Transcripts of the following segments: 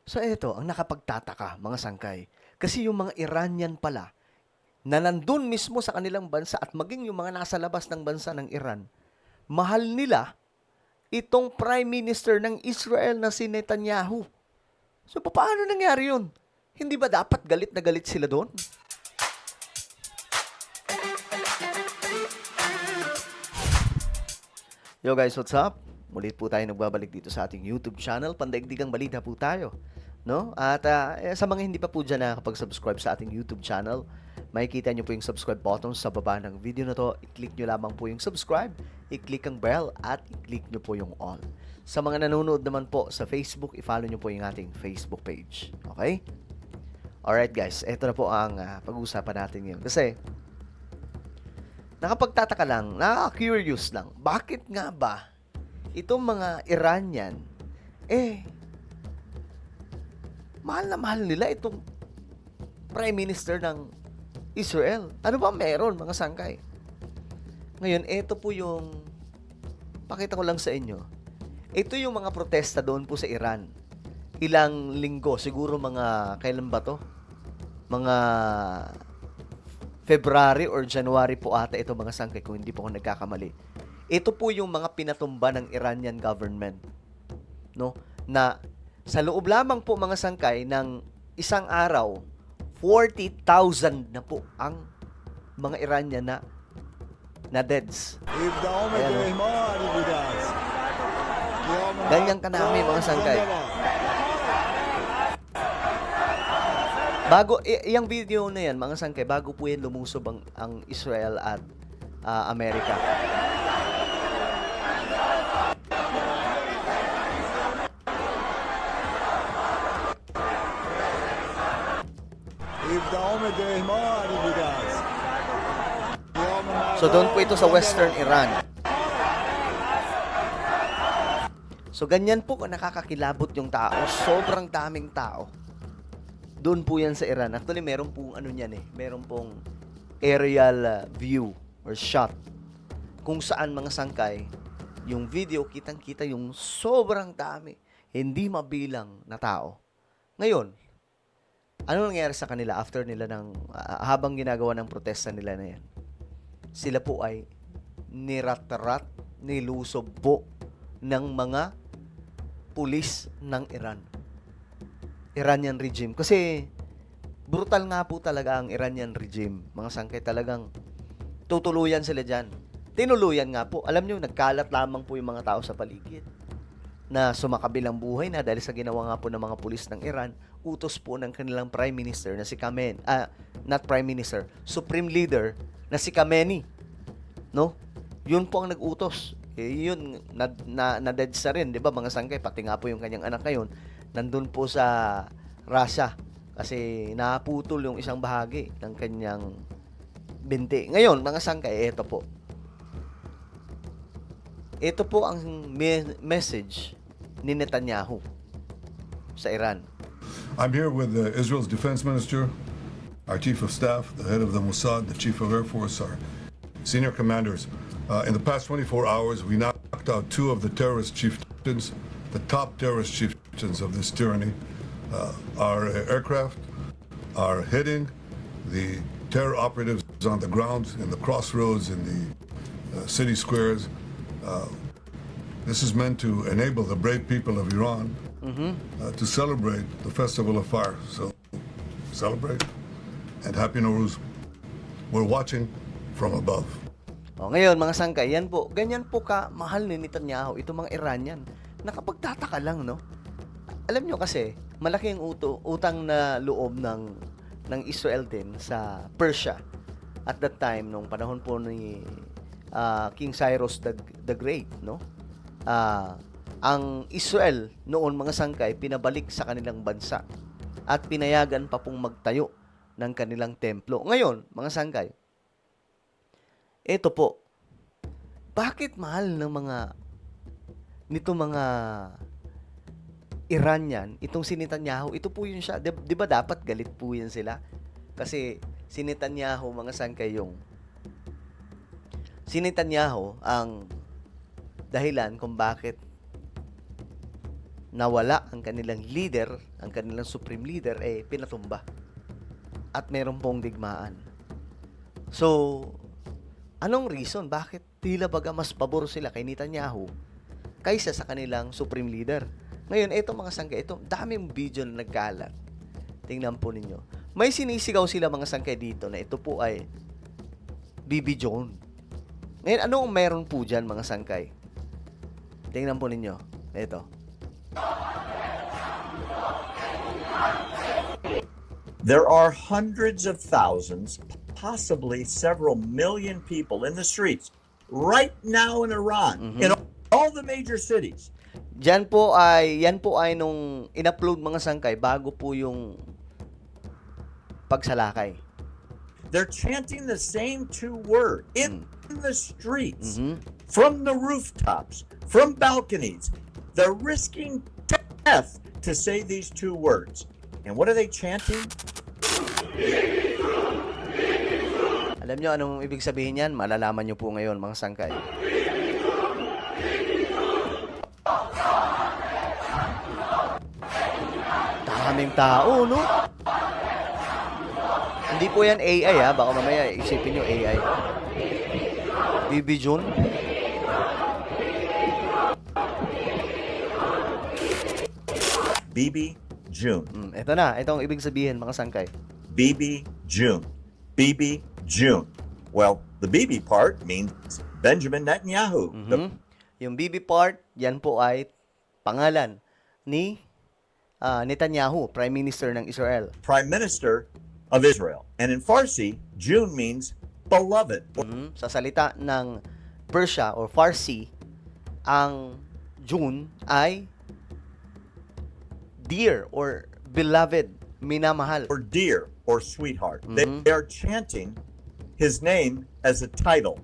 So ito, ang nakapagtataka mga sangkay. Kasi yung mga Iranian pala, na nandun mismo sa kanilang bansa at maging yung mga nasa labas ng bansa ng Iran, mahal nila itong Prime Minister ng Israel na si Netanyahu. So paano nangyari yun? Hindi ba dapat galit na galit sila doon? Yo guys, what's up? Muli po tayo nagbabalik dito sa ating YouTube channel. Pandaigdigang balita po tayo. No? At sa mga hindi pa po dyan nakakapag-subscribe sa ating YouTube channel, makikita nyo po yung subscribe button sa baba ng video na to. I-click nyo lamang po yung subscribe, i-click ang bell, at i-click nyo po yung all. Sa mga nanonood naman po sa Facebook, i-follow nyo po yung ating Facebook page. Okay? Alright guys, ito na po ang pag-uusapan natin ngayon. Kasi, nakapagtataka lang, nakaka-curious lang, bakit nga ba itong mga Iranian, mahal na mahal nila itong Prime Minister ng Israel. Ano ba meron, mga sangkay? Ngayon, ito po yung, pakita ko lang sa inyo, ito yung mga protesta doon po sa Iran. Ilang linggo, siguro mga, kailan ba to? Mga February or January po ata ito mga sangkay kung hindi po ako nagkakamali. Ito po yung mga pinatumba ng Iranian government, no? Na sa loob lamang po mga sangkay ng isang araw, 40,000 na po ang mga Iranian na deads. Ayan, no? Ganyan kanami mga sangkay. Bago, yung video na yan, mga sangkay, bago po yan lumusob ang Israel at Amerika. So, doon po ito sa Western Iran. So, ganyan po nakakakilabot yung tao. Sobrang daming tao. Doon po yan sa Iran. Actually, meron pong ano niyan meron pong aerial view or shot kung saan mga sangkay, yung video, kitang-kita yung sobrang dami, hindi mabilang na tao. Ngayon, ano nangyari sa kanila after nila habang ginagawa ng protesta nila na yan? Sila po ay nirat-rat, nilusob po ng mga pulis ng Iran. Iranian regime. Kasi brutal nga po talaga ang Iranian regime. Mga sangkay talagang tutuluyan sila dyan. Tinuluyan nga po. Alam nyo, nagkalat lamang po yung mga tao sa paligid na sumakabilang buhay na dahil sa ginawa nga po ng mga pulis ng Iran, utos po ng kanilang Prime Minister na si Khamenei, not Prime Minister, Supreme Leader na si Khamenei. No? Yun po ang nag-utos. Yun, na-dead sa rin, di ba mga sangkay? Pati nga po yung kanyang anak ngayon, nandun po sa Russia kasi naputol yung isang bahagi ng kanyang binti. Ngayon, mga sangkay, ito po. Ito po ang message ni Netanyahu sa Iran. I'm here with Israel's defense minister, our chief of staff, the head of the Mossad, the chief of Air Force, our senior commanders. In the past 24 hours, we knocked out 2 of the terrorist chieftains, the top terrorist chieftains of this tyranny. Our aircraft are hitting the terror operatives on the ground, in the crossroads, in the city squares. This is meant to enable the brave people of Iran to celebrate the Festival of Fire. So, celebrate and Happy Nowruz. We're watching from above. Ngayon, mga sangkay, yan po, ganyan po mahal ni Netanyahu, itong mga Iranian. Nakapagtataka lang, no? Alam nyo kasi, malaki ang utang na loob ng Israel din sa Persia. At that time, nung panahon po ni King Cyrus the Great, no? Ang Israel noon, mga sangkay, pinabalik sa kanilang bansa at pinayagan pa pong magtayo ng kanilang templo. Ngayon, mga sangkay, ito po, bakit mahal ng nito mga Iranian, itong si Netanyahu, ito po yun siya. Di ba dapat galit po yan sila? Kasi si Netanyahu, mga sangkay, si Netanyahu ang dahilan kung bakit nawala ang kanilang leader, ang kanilang supreme leader, pinatumba. At meron pong digmaan. So, anong reason? Bakit tila baga mas pabor sila kay Netanyahu kaysa sa kanilang supreme leader? Ngayon, ito mga sangkay, ito, daming video na nagkalat. Tingnan po ninyo. May sinisigaw sila mga sangkay dito na ito po ay Bibi John. Ngayon, anong meron po dyan mga sangkay? Tingnan po ninyo. Ito. There are hundreds of thousands, possibly several million people in the streets right now in Iran, in all the major cities. Yan po ay nung in-upload mga sangkay bago po yung pagsalakay. They're chanting the same two words in the streets, from the rooftops, from balconies. They're risking death to say these two words. And what are they chanting? Alam nyo anong ibig sabihin yan? Malalaman nyo po ngayon mga sangkay. Daming tao, no? Hindi po yan AI, ha? Baka mamaya isipin nyo AI. Bibi John. Bibi June. Ito na. Ito ang ibig sabihin, mga sangkay. Bibi June. Bibi June. Well, the Bibi part means Benjamin Netanyahu. Yung Bibi part, yan po ay pangalan ni Netanyahu, Prime Minister ng Israel. Prime Minister of Israel. And in Farsi, June means beloved. Sa salita ng Persia or Farsi, ang June ay dear or beloved, minamahal. Or dear or sweetheart. They are chanting his name as a title.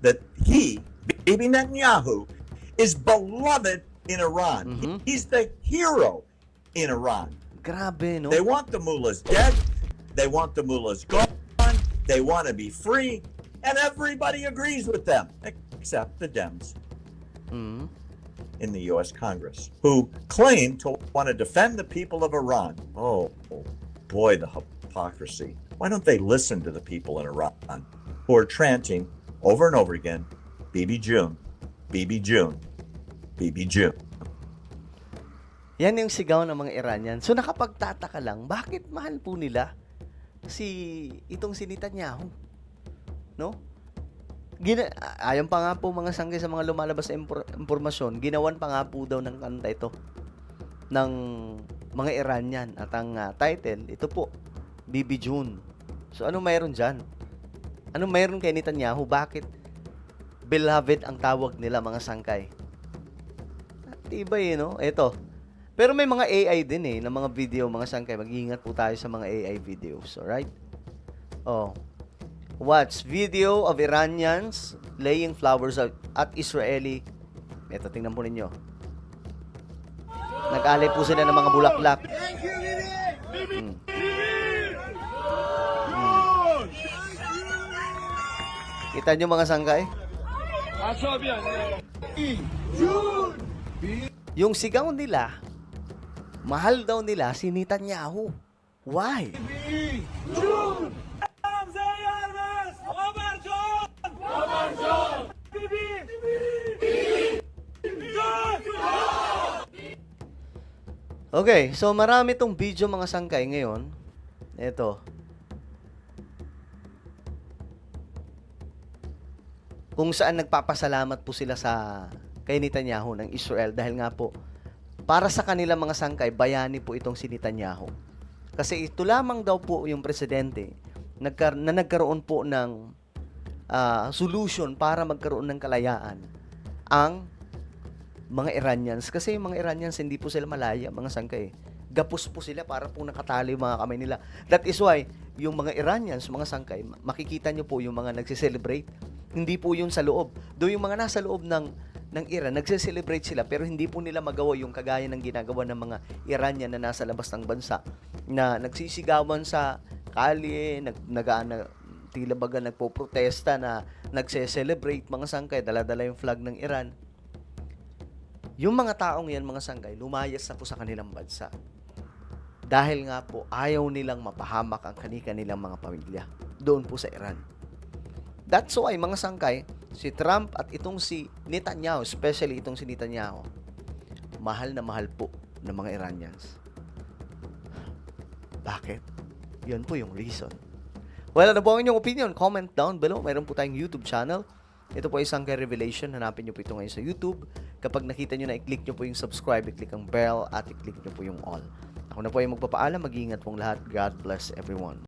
That he, Bibi Netanyahu, is beloved in Iran. He's the hero in Iran. Grabe, no? They want the mullahs dead. They want the mullahs gone. They want to be free. And everybody agrees with them, except the Dems in the U.S. Congress, who claim to want to defend the people of Iran. Oh, boy, the hypocrisy. Why don't they listen to the people in Iran who are chanting over and over again, Bibi June, Bibi June, Bibi June? Yan yung sigaw ng mga Iranian. So nakapagtataka lang, bakit mahal po nila itong si Netanyahu? No? Ayon pa nga po mga sangkay sa mga lumalabas na impormasyon, ginawan pa nga po daw ng kanta ito ng mga Iranian. At ang title, ito po, Bibi June. So ano mayroon dyan? Ano mayroon kay Netanyahu? Bakit beloved ang tawag nila mga sangkay? At iba no? Ito. Pero may mga AI din na mga video, mga sangkay. Mag-iingat po tayo sa mga AI videos. Alright? Watch video of Iranians laying flowers at Israeli. Ito, tingnan po ninyo. Nag-alay po sila ng mga bulaklak. Kita nyo mga sangkay? Yung sigaw nila, mahal daw nila si Netanyahu. Why? Okay, so marami tong video mga sangkay ngayon. Ito. Kung saan nagpapasalamat po sila kay Netanyahu ng Israel dahil nga po para sa kanila mga sangkay, bayani po itong si Netanyahu. Kasi ito lamang daw po yung presidente na nagkaroon po ng solution para magkaroon ng kalayaan ang mga Iranians. Kasi yung mga Iranians, hindi po sila malaya, mga sangkay. Gapos po sila para po nakatali yung mga kamay nila. That is why, yung mga Iranians, mga sangkay, makikita nyo po yung mga nagse-celebrate. Hindi po yun sa loob. Do yung mga nasa loob ng Iran, nagse-celebrate sila pero hindi po nila magawa yung kagaya ng ginagawa ng mga Iranian na nasa labas ng bansa na nagsisigawan sa kalye, tila baga nagpo-protesta na nagse-celebrate mga sangkay, dala-dala yung flag ng Iran. Yung mga taong yan, mga sanggay, lumayas na po sa kanilang bansa. Dahil nga po, ayaw nilang mapahamak ang kanilang mga pamilya doon po sa Iran. That's why, mga sangkay, si Trump at itong si Netanyahu, especially itong si Netanyahu, mahal na mahal po ng mga Iranians. Bakit? Yun po yung reason. Well, ano po ang inyong opinion? Comment down below. Mayroon po tayong YouTube channel. Ito po ay Sangkay Revelation. Hanapin nyo po ito ngayon sa YouTube. Kapag nakita nyo na, i-click nyo po yung subscribe, i-click ang bell, at i-click nyo po yung all. Ako na po ay magpapaalam. Mag-iingat pong lahat. God bless everyone.